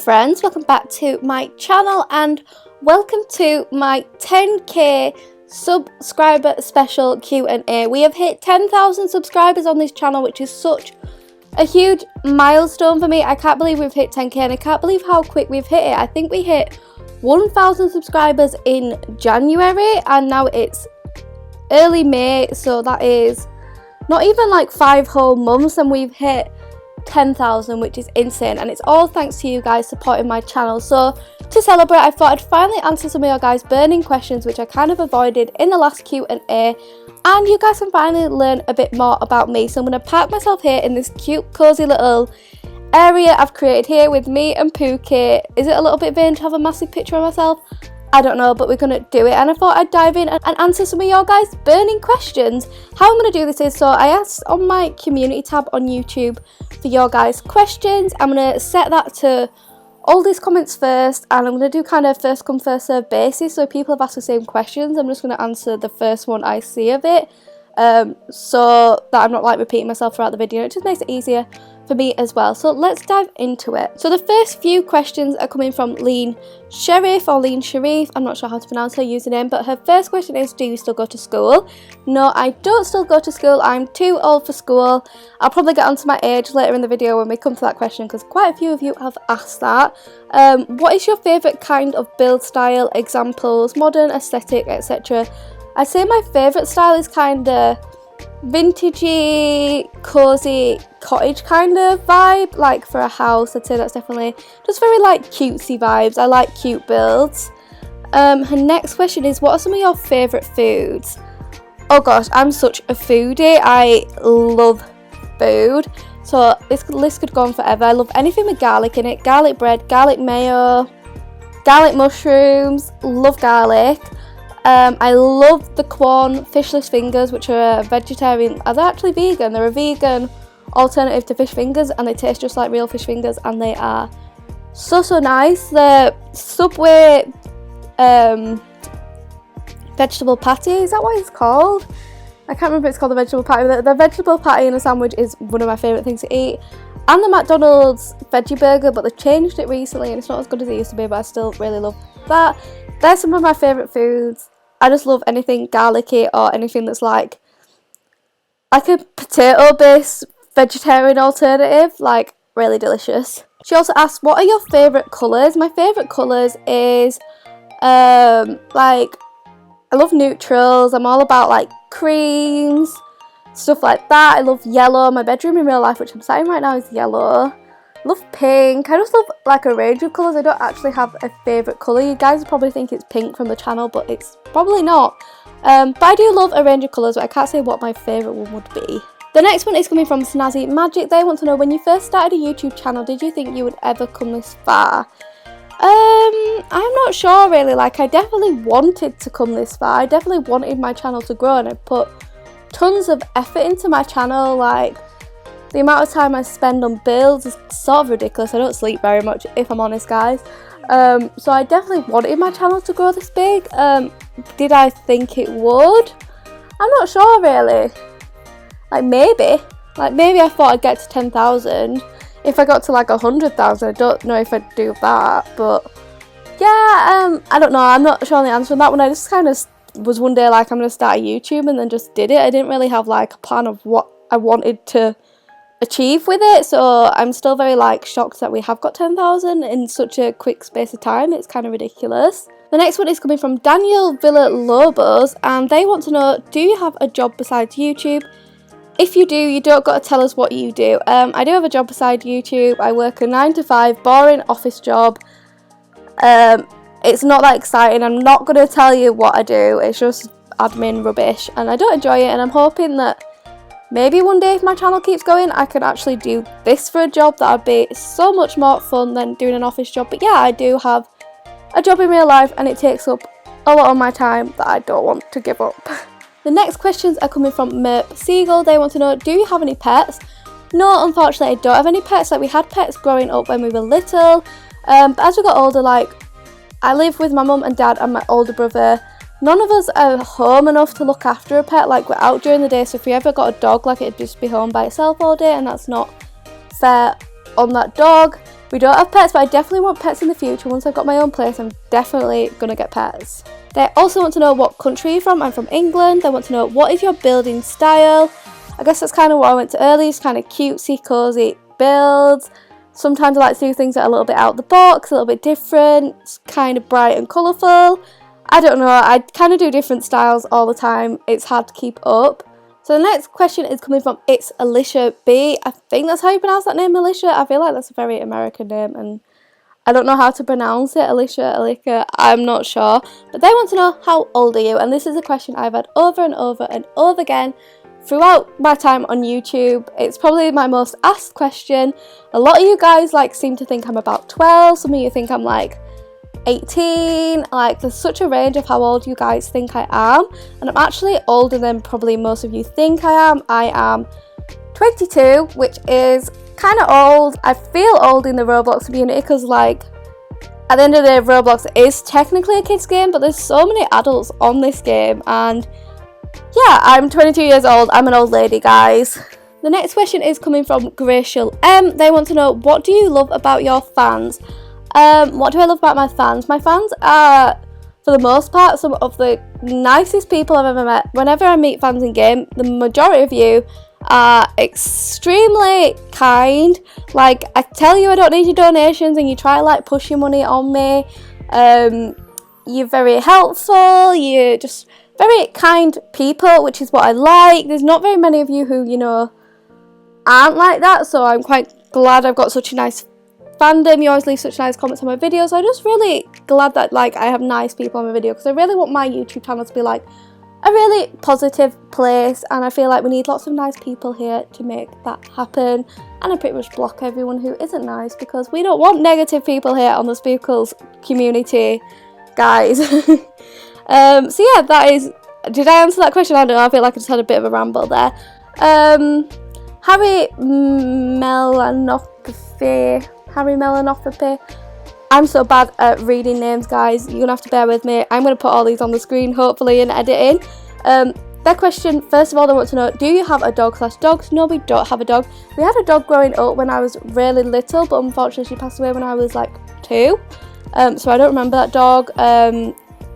friends, welcome back to my channel and welcome to my 10k subscriber special Q&A. We have hit 10,000 subscribers on this channel, which is such a huge milestone for me. I can't believe we've hit 10k and I can't believe how quick we've hit it. I think we hit 1,000 subscribers in January and now it's early May, so that is not even like 5 whole months and we've hit 10,000, which is insane, and it's all thanks to you guys supporting my channel. So to celebrate, I thought I'd finally answer some of your guys' burning questions which I kind of avoided in the last Q&A, and you guys can finally learn a bit more about me. So I'm going to park myself here in this cute cozy little area I've created here with me and Pookie. Is it a little bit vain to have a massive picture of myself? I don't know, but we're going to do it, and I thought I'd dive in and answer some of your guys' burning questions. How I'm going to do this is, so I asked on my community tab on YouTube for your guys' questions. I'm going to set that to oldest comments first, and I'm going to do kind of first come first serve basis. So if people have asked the same questions, I'm just going to answer the first one I see of it, so that I'm not like repeating myself throughout the video. It just makes it easier for me as well. So let's dive into it. So the first few questions are coming from Lean Sharif, I'm not sure how to pronounce her username, but her first question is, do you still go to school? No, I don't still go to school. I'm too old for school. I'll probably get onto my age later in the video when we come to that question, because quite a few of you have asked that. What is your favourite kind of build style? Examples, modern, aesthetic, etc. I'd say my favourite style is kind of vintagey, cozy, cottage kind of vibe. Like for a house, I'd say that's definitely just very like cutesy vibes. I like cute builds. Her next question is, what are some of your favourite foods? Oh gosh, I'm such a foodie. I love food. So this list could go on forever. I love anything with garlic in it. Garlic bread, garlic mayo, garlic mushrooms, love garlic. I love the Quorn fishless fingers, which are a vegetarian. Are they actually vegan? They're a vegan alternative to fish fingers, and they taste just like real fish fingers, and they are so nice. The Subway vegetable patty, is that what it's called? I can't remember if it's called the vegetable patty. The vegetable patty in a sandwich is one of my favourite things to eat. And the McDonald's veggie burger, but they've changed it recently and it's not as good as it used to be, but I still really love that. They're some of my favourite foods. I just love anything garlicky or anything that's like a potato based vegetarian alternative, like really delicious. She also asked, what are your favourite colours? My favourite colours is like, I love neutrals. I'm all about like creams, stuff like that. I love yellow. My bedroom in real life, which I'm sat in right now, is yellow. Love pink. I just love like a range of colours. I don't actually have a favourite colour. You guys probably think it's pink from the channel, but it's probably not. But I do love a range of colours, but I can't say what my favourite one would be. The next one is coming from Snazzy Magic. They want to know, when you first started a YouTube channel, did you think you would ever come this far? I'm not sure really. Like, I definitely wanted to come this far. I definitely wanted my channel to grow, and I put tons of effort into my channel. Like, the amount of time I spend on builds is sort of ridiculous. I don't sleep very much, if I'm honest, guys. So I definitely wanted my channel to grow this big. Did I think it would? I'm not sure really. Like maybe I thought I'd get to 10,000. If I got to like 100,000, I don't know if I'd do that. But yeah, I don't know. I'm not sure on the answer on that one. I just kind of was one day like, I'm going to start a YouTube, and then just did it. I didn't really have like a plan of what I wanted to achieve with it, so I'm still very like shocked that we have got 10,000 in such a quick space of time. It's kind of ridiculous. The next one is coming from Daniel Villalobos, and they want to know, do you have a job besides YouTube? If you do, you don't got to tell us what you do. I do have a job beside YouTube. I work a 9 to 5 boring office job. It's not that exciting. I'm not going to tell you what I do. It's just admin rubbish and I don't enjoy it, and I'm hoping that maybe one day, if my channel keeps going, I can actually do this for a job. That would be so much more fun than doing an office job. But yeah, I do have a job in real life and it takes up a lot of my time that I don't want to give up. The next questions are coming from Merp Seagull. They want to know, do you have any pets? No, unfortunately I don't have any pets. Like, we had pets growing up when we were little, but as we got older, like, I live with my mum and dad and my older brother. None of us are home enough to look after a pet. Like, we're out during the day, so if we ever got a dog, like, it'd just be home by itself all day, and that's not fair on that dog. We don't have pets, but I definitely want pets in the future. Once I've got my own place, I'm definitely gonna get pets. They also want to know what country you're from. I'm from England. They want to know what is your building style. I guess that's kind of what I went to earlier. It's kind of cutesy, cozy builds. Sometimes I like to do things that are a little bit out of the box, a little bit different, kind of bright and colourful. I don't know, I kind of do different styles all the time. It's hard to keep up. So the next question is coming from It's Alicia B. I think that's how you pronounce that name, Alicia. I feel like that's a very American name and I don't know how to pronounce it. Alicia, I'm not sure. But they want to know, how old are you? And this is a question I've had over and over and over again throughout my time on YouTube. It's probably my most asked question. A lot of you guys seem to think I'm about 12. Some of you think I'm 18. There's such a range of how old you guys think I am, and I'm actually older than probably most of you think I am. I am 22, which is kind of old. I feel old in the Roblox community because at the end of the day, Roblox is technically a kids game, but there's so many adults on this game, and yeah, I'm 22 years old. I'm an old lady, guys. The next question is coming from Gracial M. They want to know, what do you love about your fans? What do I love about my fans? My fans are, for the most part, some of the nicest people I've ever met. Whenever I meet fans in game, the majority of you are extremely kind. I tell you I don't need your donations and you try to push your money on me. You're very helpful. You're just very kind people, which is what I like. There's not very many of you who, aren't like that, so I'm quite glad I've got such a nice fandom. You always leave such nice comments on my videos, so I'm just really glad that I have nice people on my video, because I really want my YouTube channel to be a really positive place, and I feel like we need lots of nice people here to make that happen. And I pretty much block everyone who isn't nice, because we don't want negative people here on the spookles community, guys. So yeah, that is, did I answer that question? I don't know, I feel like I just had a bit of a ramble there. Harry Melanopathy. I'm so bad at reading names, guys. You're gonna have to bear with me. I'm gonna put all these on the screen, hopefully, in editing. Their question, first of all, they want to know, do you have a dog/dogs? No, we don't have a dog. We had a dog growing up when I was really little, but unfortunately she passed away when I was 2. So I don't remember that dog.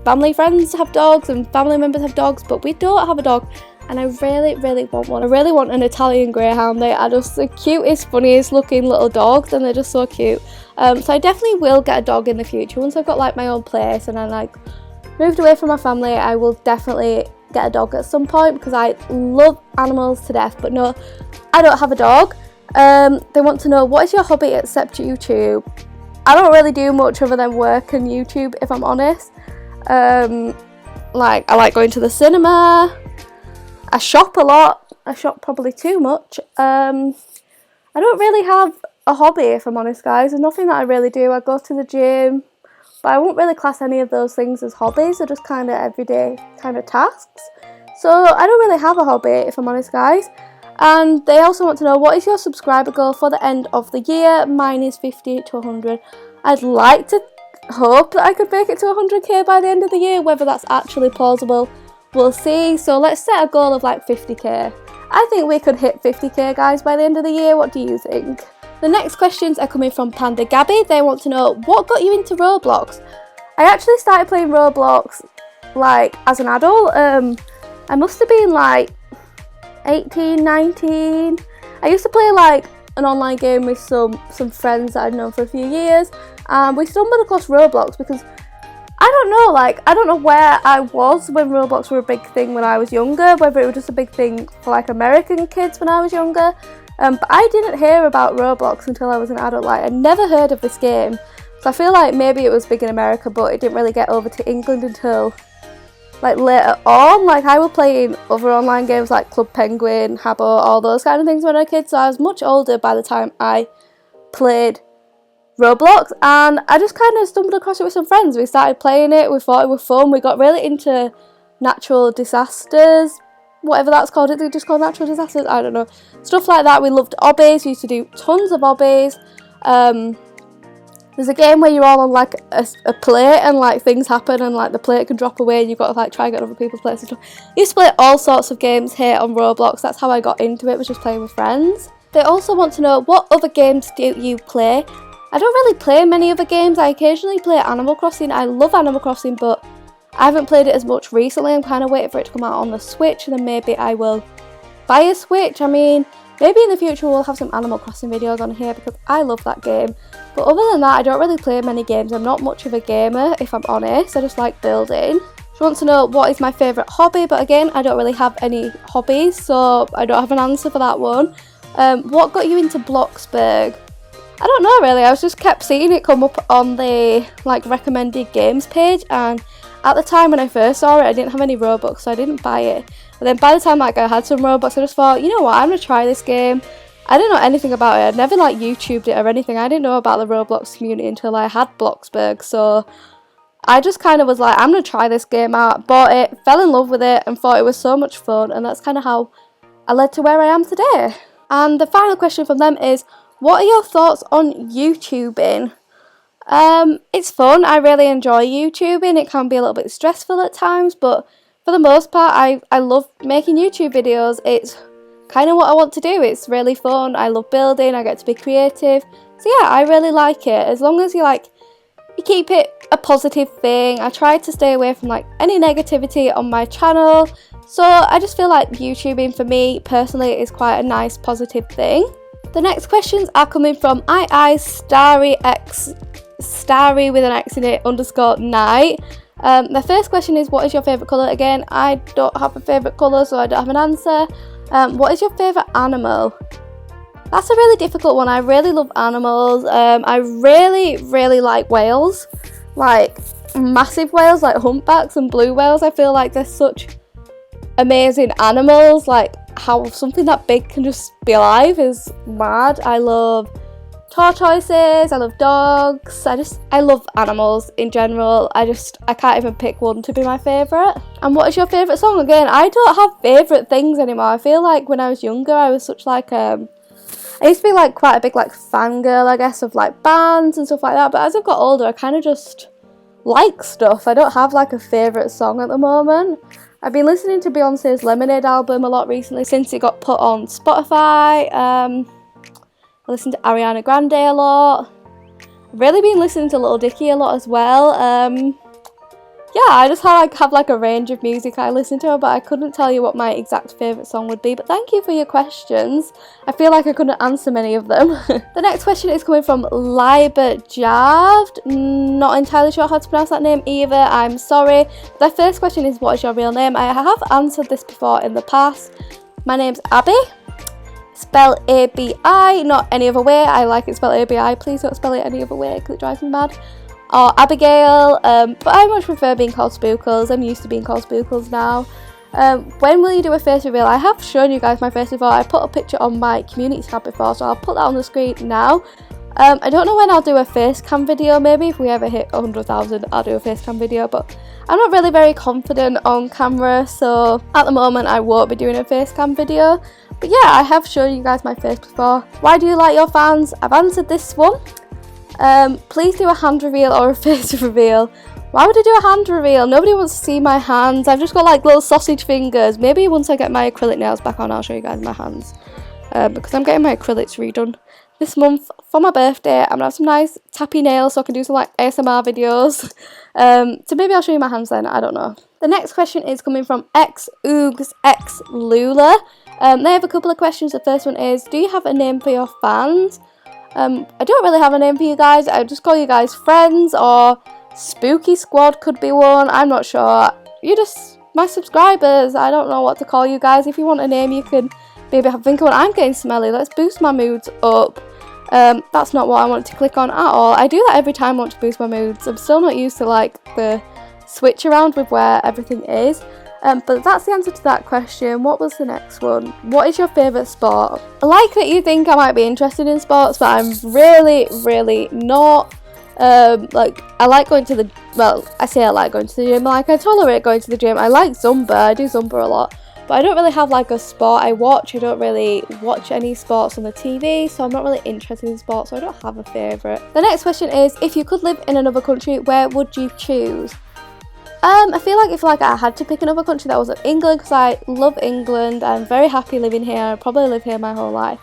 Family friends have dogs and family members have dogs, but we don't have a dog. And I really, really want one. I really want an Italian Greyhound. They are just the cutest, funniest looking little dogs, and they're just so cute. So I definitely will get a dog in the future. Once I've got my own place and I moved away from my family, I will definitely get a dog at some point, because I love animals to death. But no, I don't have a dog. They want to know, what is your hobby except YouTube? I don't really do much other than work and YouTube, if I'm honest. I like going to the cinema. I shop a lot. I shop probably too much. I don't really have a hobby, if I'm honest, guys. There's nothing that I really do. I go to the gym, but I won't really class any of those things as hobbies. They're just kind of everyday kind of tasks. So I don't really have a hobby, if I'm honest, guys. And they also want to know, what is your subscriber goal for the end of the year? Mine is 50 to 100. I'd like to hope that I could make it to 100k by the end of the year. Whether that's actually plausible, we'll see. So let's set a goal of 50k. I think we could hit 50k, guys, by the end of the year. What do you think? The next questions are coming from Panda Gabby. They want to know, what got you into Roblox? I actually started playing Roblox as an adult. I must have been 18, 19. I used to play an online game with some friends that I'd known for a few years. We stumbled across Roblox because I don't know, I don't know where I was when Roblox were a big thing when I was younger, whether it was just a big thing for American kids when I was younger. But I didn't hear about Roblox until I was an adult. I'd never heard of this game. So I feel maybe it was big in America, but it didn't really get over to England until later on. I was playing other online games like Club Penguin, Habbo, all those kind of things when I was a kid. So I was much older by the time I played Roblox, and I just kind of stumbled across it with some friends. We started playing it, we thought it was fun, we got really into natural disasters, whatever that's called. Is it just called natural disasters? I don't know. Stuff like that. We loved obbies, we used to do tons of obbies. There's a game where you're all on a plate and things happen and the plate can drop away and you've got to try and get other people's plates and stuff. I used to play all sorts of games here on Roblox. That's how I got into it, was just playing with friends. They also want to know, what other games do you play? I don't really play many other games. I occasionally play Animal Crossing. I love Animal Crossing, but I haven't played it as much recently. I'm kind of waiting for it to come out on the Switch, and then maybe I will buy a Switch. I mean, maybe in the future we'll have some Animal Crossing videos on here because I love that game. But other than that, I don't really play many games. I'm not much of a gamer, if I'm honest. I just like building. She wants to know what is my favourite hobby, but again, I don't really have any hobbies, so I don't have an answer for that one. What got you into Bloxburg? I don't know really, I just kept seeing it come up on the like recommended games page, and at the time when I first saw it, I didn't have any Robux, so I didn't buy it. But then by the time like I had some Robux, I just thought, you know what, I'm going to try this game. I didn't know anything about it. I'd never like YouTubed it or anything. I didn't know about the Roblox community until I had Bloxburg, so I just kind of was like, I'm going to try this game out, bought it, fell in love with it, and thought it was so much fun, and that's kind of how I led to where I am today. And the final question from them is, what are your thoughts on YouTubing? It's fun. I really enjoy YouTubing. It can be a little bit stressful at times, but for the most part, I love making YouTube videos. It's kind of what I want to do. It's really fun. I love building. I get to be creative. So yeah, I really like it. As long as you keep it a positive thing. I try to stay away from like any negativity on my channel. So I just feel like YouTubing for me personally is quite a nice positive thing. The next questions are coming from Starry with an X in it _night. The first question is, what is your favourite colour? Again, I don't have a favourite colour, so I don't have an answer. What is your favourite animal? That's a really difficult one. I really love animals. I really like whales. Like massive whales, like humpbacks and blue whales. I feel like they're such amazing animals. Like how something that big can just be alive is mad. I love tortoises, I love dogs, I love animals in general. I can't even pick one to be my favourite. And what is your favourite song? Again, I don't have favourite things anymore. I feel like when I was younger, I was such like I used to be like quite a big like fangirl, I guess, of like bands and stuff like that, but as I've got older, I kind of just like stuff. I don't have like a favourite song at the moment. I've been listening to Beyonce's Lemonade album a lot recently since it got put on Spotify. I listen to Ariana Grande a lot. I've really been listening to Lil Dicky a lot as well. Yeah, I just have like a range of music I listen to, but I couldn't tell you what my exact favourite song would be. But thank you for your questions. I feel like I couldn't answer many of them. The next question is coming from Liber Javd. Not entirely sure how to pronounce that name either. I'm sorry. The first question is, what is your real name? I have answered this before in the past. My name's Abby. Spell A-B-I, not any other way. I like it spelled A-B-I. Please don't spell it any other way because it drives me mad. Or Abigail, but I much prefer being called Spookles. I'm used to being called Spookles now. When will you do a face reveal? I have shown you guys my face before. I put a picture on my community tab before, so I'll put that on the screen now. I don't know when I'll do a face cam video. Maybe if we ever hit 100,000, I'll do a face cam video, but I'm not really very confident on camera, so at the moment I won't be doing a face cam video. But yeah, I have shown you guys my face before. Why do you like your fans? I've answered this one. Please do a hand reveal or a face reveal. Why would I do a hand reveal? Nobody wants to see my hands. I've just got like little sausage fingers. Maybe once I get my acrylic nails back on, I'll show you guys my hands. Because I'm getting my acrylics redone this month for my birthday. I'm gonna have some nice tappy nails so I can do some like ASMR videos. So maybe I'll show you my hands then, I don't know. The next question is coming from XOogsXLula. They have a couple of questions. The first one is, do you have a name for your fans? I don't really have a name for you guys. I just call you guys friends, or Spooky Squad could be one. I'm not sure. You're just my subscribers. I don't know what to call you guys. If you want a name, you can maybe have a think of one. I'm getting smelly. Let's boost my moods up. That's not what I want to click on at all. I do that every time I want to boost my moods. I'm still not used to like the switch around with where everything is. But that's the answer to that question. What was the next one? What is your favourite sport? I like that you think I might be interested in sports, but I'm really not. Like, I like going to the, well, I say I like going to the gym. Like, I tolerate going to the gym. I like Zumba. I do Zumba a lot. But I don't really have like a sport I watch. I don't really watch any sports on the TV, so I'm not really interested in sports, so I don't have a favourite. The next question is, if you could live in another country, where would you choose? I feel like if like I had to pick another country, that wasn't England, because I love England. I'm very happy living here. I'd probably live here my whole life.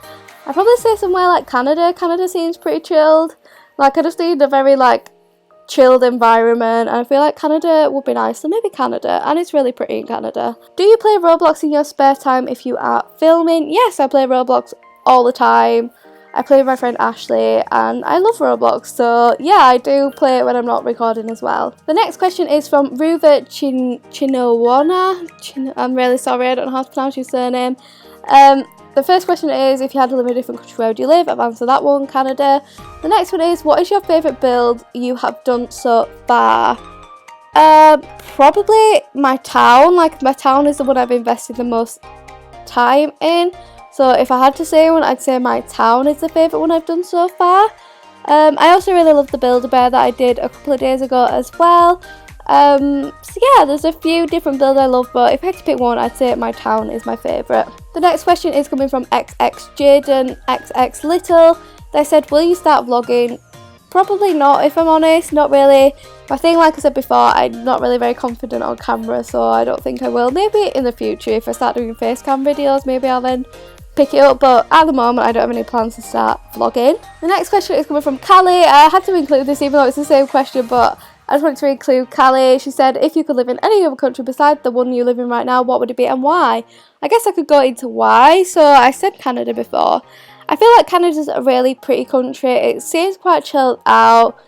I'd probably say somewhere like Canada. Canada seems pretty chilled. Like, I just need a very, like, chilled environment, and I feel like Canada would be nice, so maybe Canada, and it's really pretty in Canada. Do you play Roblox in your spare time if you are filming? Yes, I play Roblox all the time. I play with my friend Ashley, and I love Roblox, so yeah, I do play it when I'm not recording as well. The next question is from Ruva Chinowana. I'm really sorry, I don't know how to pronounce your surname. The first question is, if you had to live in a different country, where would you live? I've answered that one, Canada. The next one is, what is your favourite build you have done so far? Probably my town. Like, my town is the one I've invested the most time in. So if I had to say one, I'd say my town is the favourite one I've done so far. I also really love the Build-A-Bear that I did a couple of days ago as well. So yeah, there's a few different builds I love, but if I had to pick one, I'd say my town is my favourite. The next question is coming from XX Jaden XX Little. They said, will you start vlogging? Probably not, if I'm honest, not really. My thing, like I said before, I'm not really very confident on camera, so I don't think I will. Maybe in the future, if I start doing face cam videos, maybe I'll then pick it up, but at the moment I don't have any plans to start vlogging. The next question is coming from Callie. I had to include this even though it's the same question, but I just wanted to include Callie. She said, if you could live in any other country besides the one you live in right now, what would it be and why? I guess I could go into why. So I said Canada before. I feel like Canada's a really pretty country. It seems quite chilled out.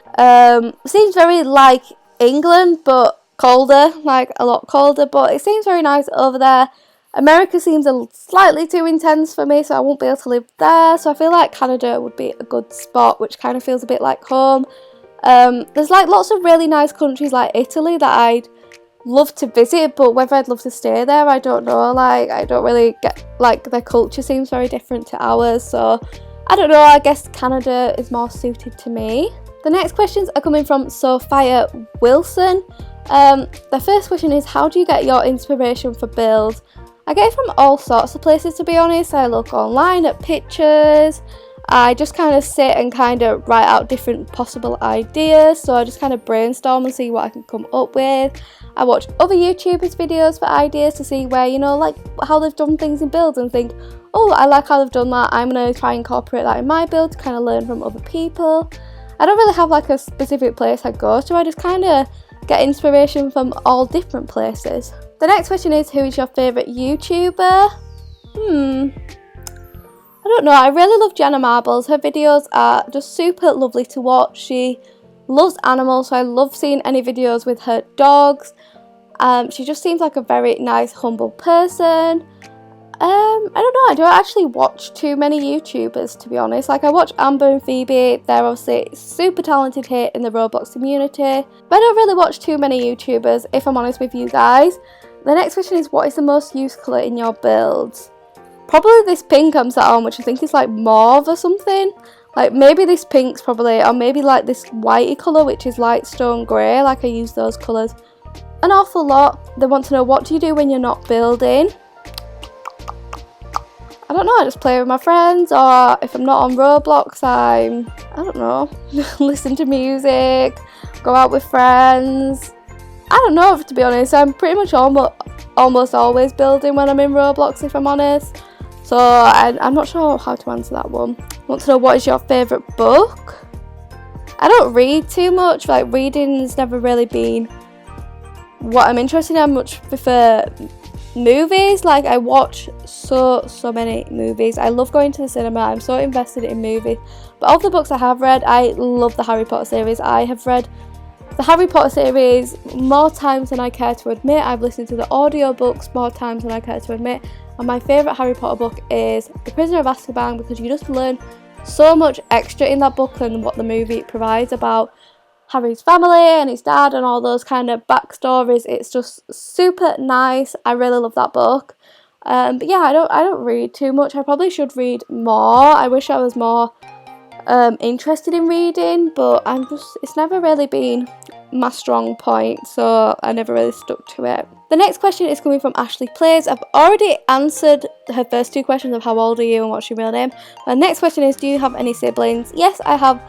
Seems very like England, but colder, like a lot colder, but it seems very nice over there. America seems slightly too intense for me, so I won't be able to live there. So I feel like Canada would be a good spot, which kind of feels a bit like home. There's like lots of really nice countries like Italy that I'd love to visit, but whether I'd love to stay there, I don't know. Like, I don't really get, like, their culture seems very different to ours, so I don't know. I guess Canada is more suited to me. The next questions are coming from Sophia Wilson. The first question is, how do you get your inspiration for builds? I get it from all sorts of places, to be honest. I look online at pictures. I just kind of sit and kind of write out different possible ideas, so I just kind of brainstorm and see what I can come up with. I watch other YouTubers' videos for ideas to see where, you know, like how they've done things in builds and think, oh, I like how they've done that, I'm going to try and incorporate that in my build to kind of learn from other people. I don't really have like a specific place I go to, I just kind of get inspiration from all different places. The next question is, who is your favourite YouTuber? I don't know, I really love Jenna Marbles. Her videos are just super lovely to watch. She loves animals, so I love seeing any videos with her dogs. She just seems like a very nice, humble person. I don't know, I don't actually watch too many YouTubers, to be honest. Like, I watch Amber and Phoebe. They're obviously super talented here in the Roblox community, but I don't really watch too many YouTubers, if I'm honest with you guys. The next question is, what is the most used colour in your builds? Probably this pink I'm sat on, which I think is like mauve or something. Like, maybe this pink's probably, or maybe like this whitey colour, which is light stone grey. Like, I use those colours an awful lot. They want to know, what do you do when you're not building? I don't know, I just play with my friends, or if I'm not on Roblox, I don't know, listen to music, go out with friends. I don't know, to be honest. I'm pretty much almost always building when I'm in Roblox, if I'm honest. So I'm not sure how to answer that one. Want to know, what is your favourite book? I don't read too much. Like, reading's never really been what I'm interested in. I much prefer movies. Like, I watch so many movies. I love going to the cinema. I'm so invested in movies. But of the books I have read, I love the Harry Potter series. I have read the Harry Potter series more times than I care to admit. I've listened to the audiobooks more times than I care to admit. And my favourite Harry Potter book is The Prisoner of Azkaban, because you just learn so much extra in that book than what the movie provides about Harry's family and his dad and all those kind of backstories. It's just super nice. I really love that book. But yeah, I don't read too much. I probably should read more. I wish I was more interested in reading, but it's never really been my strong point, so I never really stuck to it. The next question is coming from Ashley Plays. I've already answered her first two questions of how old are you and what's your real name. My next question is, do you have any siblings? Yes, I have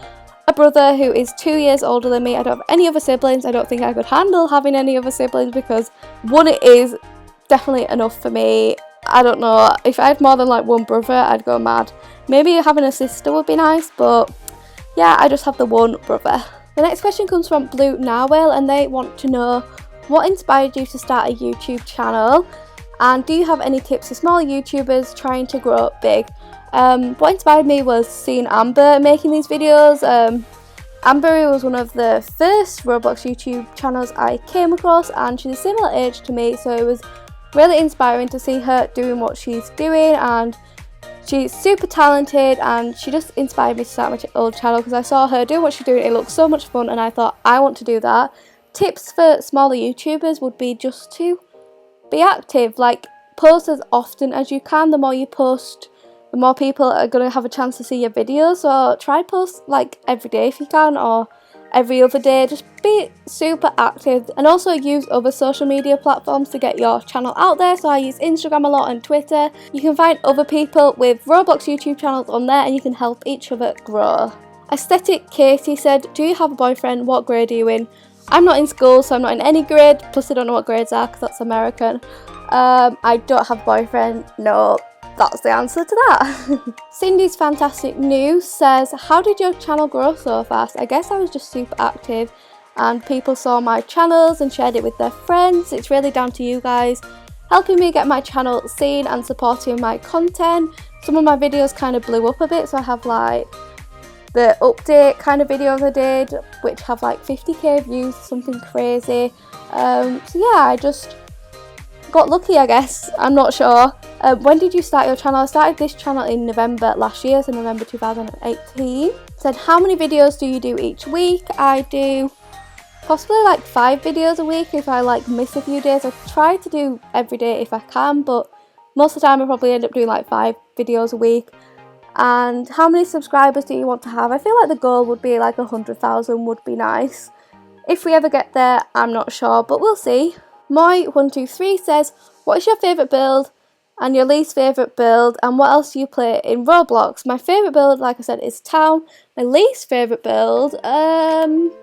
a brother who is 2 years older than me. I don't have any other siblings. I don't think I could handle having any other siblings, because one is definitely enough for me. I don't know, if I had more than like one brother, I'd go mad. Maybe having a sister would be nice, but yeah, I just have the one brother. The next question comes from Blue Narwhal, and they want to know what inspired you to start a YouTube channel, and do you have any tips for small YouTubers trying to grow big? What inspired me was seeing Amber making these videos. Amber was one of the first Roblox YouTube channels I came across, and she's a similar age to me, so it was really inspiring to see her doing what she's doing, and she's super talented, and she just inspired me to start my old channel because I saw her do what she's doing. It looked so much fun, and I thought, I want to do that. Tips for smaller YouTubers would be just to be active, like post as often as you can. The more you post, the more people are going to have a chance to see your videos, so try post like every day if you can, or every other day. Just be super active, and also use other social media platforms to get your channel out there. So I use Instagram a lot and Twitter. You can find other people with Roblox YouTube channels on there, and you can help each other grow. Aesthetic Katie said, do you have a boyfriend? What grade are you in? I'm not in school, so I'm not in any grade, plus I don't know what grades are because that's American. I don't have a boyfriend, no. That's the answer to that. Cindy's Fantastic News says, how did your channel grow so fast? I guess I was just super active and people saw my channels and shared it with their friends. It's really down to you guys helping me get my channel seen and supporting my content. Some of my videos kind of blew up a bit, so I have like the update kind of videos I did, which have like 50k views, something crazy. So yeah, I just got lucky, I guess. I'm not sure. When did you start your channel? I started this channel in November last year, so November 2018. Said, how many videos do you do each week? I do possibly like 5 videos a week if I like miss a few days. I try to do every day if I can, but most of the time I probably end up doing like 5 videos a week. And how many subscribers do you want to have? I feel like the goal would be like 100,000 would be nice. If we ever get there, I'm not sure, but we'll see. Moy123 says, what is your favourite build and your least favourite build, and what else do you play in Roblox? My favourite build, like I said, is Town. My least favourite build,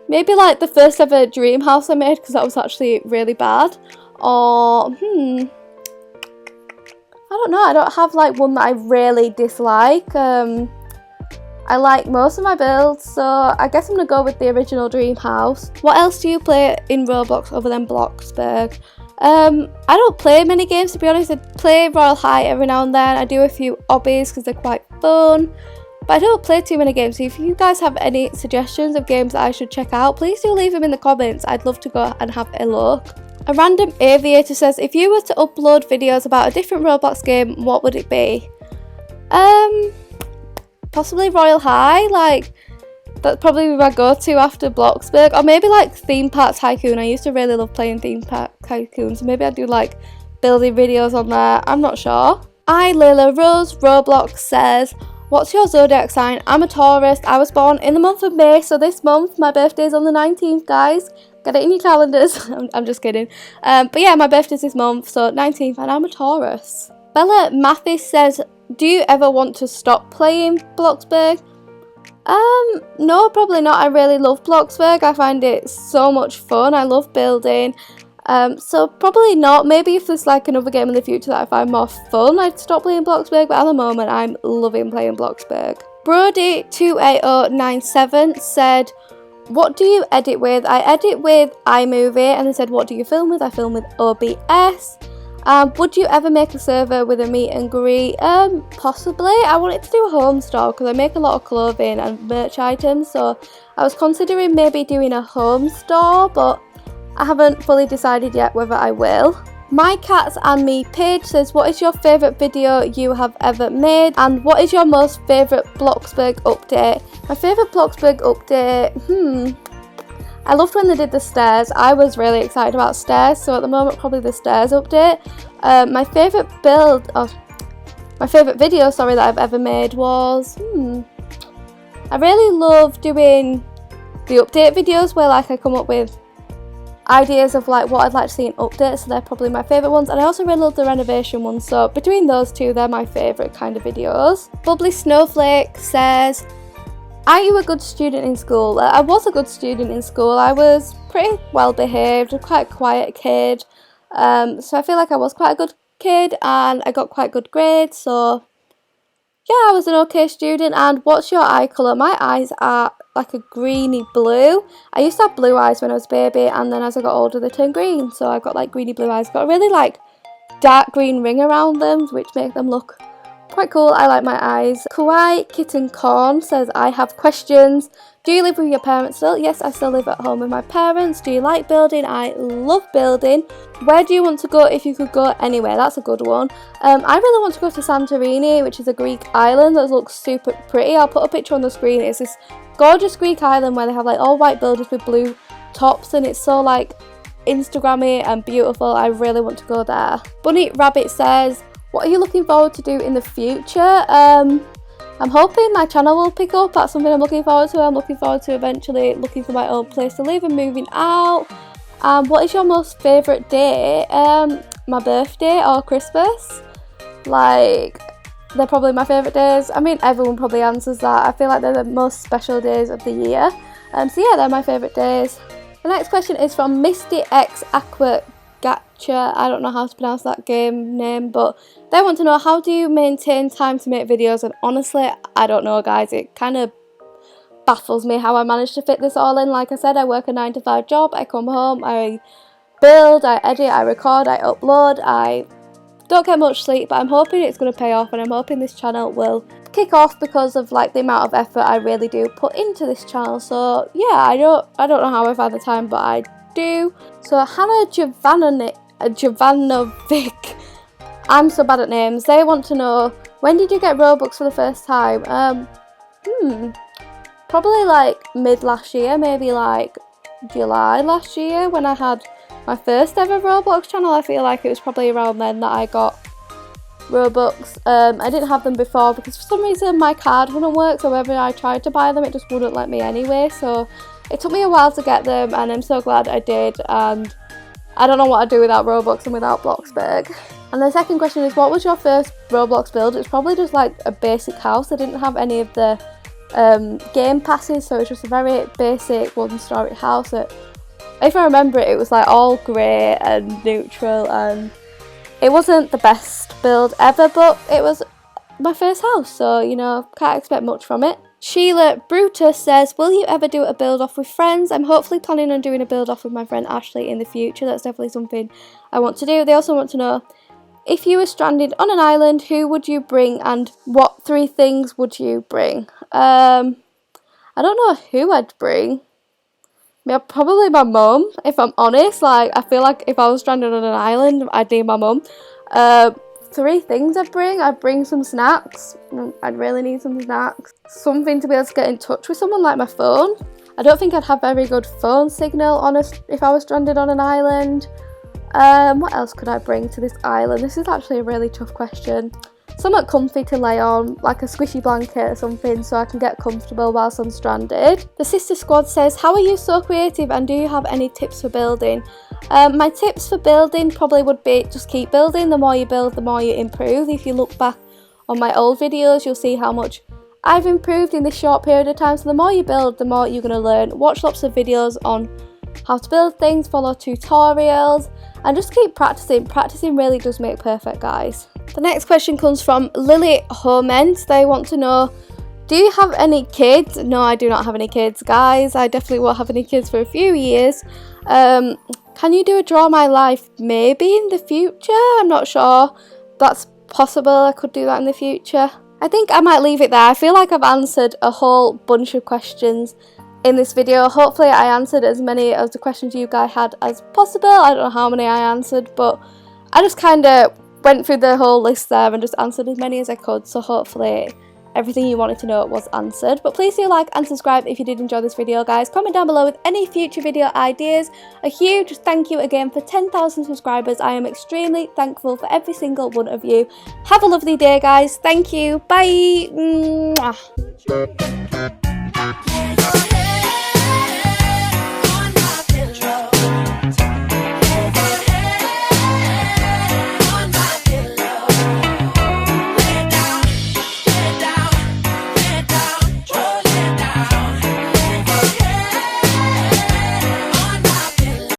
maybe like the first ever dream house I made, because that was actually really bad. Or, I don't know, I don't have like one that I really dislike. I like most of my builds, so I guess I'm going to go with the original dream house. What else do you play in Roblox other than Bloxburg? I don't play many games, to be honest. I play Royal High every now and then. I do a few obbies because they're quite fun, but I don't play too many games. So if you guys have any suggestions of games that I should check out, please do leave them in the comments. I'd love to go and have a look. A random aviator says, if you were to upload videos about a different Roblox game, what would it be? Possibly Royal High, like that's probably my go-to after Bloxburg, or maybe like Theme Park Tycoon. I used to really love playing Theme Park Tycoon, so maybe I'd do like building videos on there. I'm not sure. Layla Rose Roblox says, what's your zodiac sign? I'm a Taurus. I was born in the month of May, so this month my birthday is on the 19th, guys. Get it in your calendars. I'm just kidding. But yeah, my birthday's this month, so 19th, and I'm a Taurus. Bella Mathis says, do you ever want to stop playing Bloxburg? No, probably not. I really love Bloxburg. I find it so much fun. I love building. So probably not. Maybe if there's like another game in the future that I find more fun, I'd stop playing Bloxburg, but at the moment I'm loving playing Bloxburg. Brody28097 said, what do you edit with? I edit with iMovie, and they said, what do you film with? I film with OBS. Would you ever make a server with a meet and greet? Possibly. I wanted to do a home store because I make a lot of clothing and merch items, so I was considering maybe doing a home store, but I haven't fully decided yet whether I will. My Cats and Me page says, what is your favourite video you have ever made, and what is your most favourite Bloxburg update? My favourite Bloxburg update, I loved when they did the stairs. I was really excited about stairs, so at the moment probably the stairs update. My favourite video, that I've ever made was, I really love doing the update videos where like I come up with ideas of like what I'd like to see in updates, so they're probably my favourite ones, and I also really love the renovation ones, so between those two they're my favourite kind of videos. Bubbly Snowflake says, are you a good student in school? I was a good student in school. I was pretty well behaved, quite a quiet kid, so I feel like I was quite a good kid and I got quite good grades, so yeah, I was an okay student. And what's your eye colour? My eyes are like a greeny blue. I used to have blue eyes when I was a baby, and then as I got older they turned green, so I got like greeny blue eyes. Got a really like dark green ring around them, which make them look quite cool. I like my eyes. Kawaii Kitten Corn says, I have questions. Do you live with your parents still? Yes, I still live at home with my parents. Do you like building? I love building. Where do you want to go if you could go anywhere? That's a good one. I really want to go to Santorini, which is a Greek island that looks super pretty. I'll put a picture on the screen. It's this gorgeous Greek island where they have like all white buildings with blue tops, and it's so like Instagrammy and beautiful. I really want to go there. Bunny Rabbit says, what are you looking forward to do in the future? I'm hoping my channel will pick up. That's something I'm looking forward to. I'm looking forward to eventually looking for my own place to live and moving out. What is your most favourite day? My birthday or Christmas. Like, they're probably my favourite days. I mean, everyone probably answers that. I feel like they're the most special days of the year. So yeah, they're my favourite days. The next question is from Misty X Aqua Gacha. I don't know how to pronounce that game name, but they want to know, how do you maintain time to make videos? And honestly, I don't know, guys. It kind of baffles me how I managed to fit this all in. Like I said, I work a 9-to-5 job. I come home, I build, I edit, I record, I upload. I don't get much sleep, but I'm hoping it's going to pay off, and I'm hoping this channel will kick off because of like the amount of effort I really do put into this channel. So yeah, I don't know how I find the time, but I do. So Hannah Jovanovic, I'm so bad at names. They want to know, when did you get Robux for the first time? Probably like mid last year, maybe like July last year when I had my first ever Roblox channel. I feel like it was probably around then that I got Robux. I didn't have them before because for some reason my card wouldn't work, so whenever I tried to buy them it just wouldn't let me anyway. So it took me a while to get them, and I'm so glad I did, and I don't know what I'd do without Robux and without Bloxburg. And the second question is, what was your first Roblox build? It's probably just like a basic house. I didn't have any of the game passes, so it's just a very basic one-story house. If I remember it, it was like all grey and neutral, and it wasn't the best build ever, but it was my first house, so you know, can't expect much from it. Sheila Brutus says, will you ever do a build off with friends? I'm hopefully planning on doing a build off with my friend Ashley in the future. That's definitely something I want to do. They also want to know, if you were stranded on an island, who would you bring, and what 3 things would you bring? I don't know who I'd bring. Yeah, probably my mum, if I'm honest. Like, I feel like if I was stranded on an island, I'd need my mum. 3 things I'd bring some snacks. I'd really need some snacks. Something to be able to get in touch with someone, like my phone. I don't think I'd have very good phone signal if I was stranded on an island. What else could I bring to this island? This is actually a really tough question. Somewhat comfy to lay on, like a squishy blanket or something, so I can get comfortable whilst I'm stranded. The Sister Squad says, how are you so creative, and do you have any tips for building? My tips for building probably would be just keep building. The more you build, the more you improve. If you look back on my old videos, you'll see how much I've improved in this short period of time. So the more you build, the more you're going to learn. Watch lots of videos on how to build things, follow tutorials, and just keep practicing. Practicing really does make perfect, guys. The next question comes from Lily Homent. They want to know, do you have any kids? No, I do not have any kids, guys. I definitely won't have any kids for a few years. Can you do a Draw My Life maybe in the future? I'm not sure. That's possible. I could do that in the future. I think I might leave it there. I feel like I've answered a whole bunch of questions in this video. Hopefully I answered as many of the questions you guys had as possible. I don't know how many I answered, but I just kind of went through the whole list there and just answered as many as I could. So hopefully everything you wanted to know was answered. But please do like and subscribe if you did enjoy this video, guys. Comment down below with any future video ideas. A huge thank you again for 10,000 subscribers. I am extremely thankful for every single one of you. Have a lovely day, guys. Thank you. Bye. Mwah.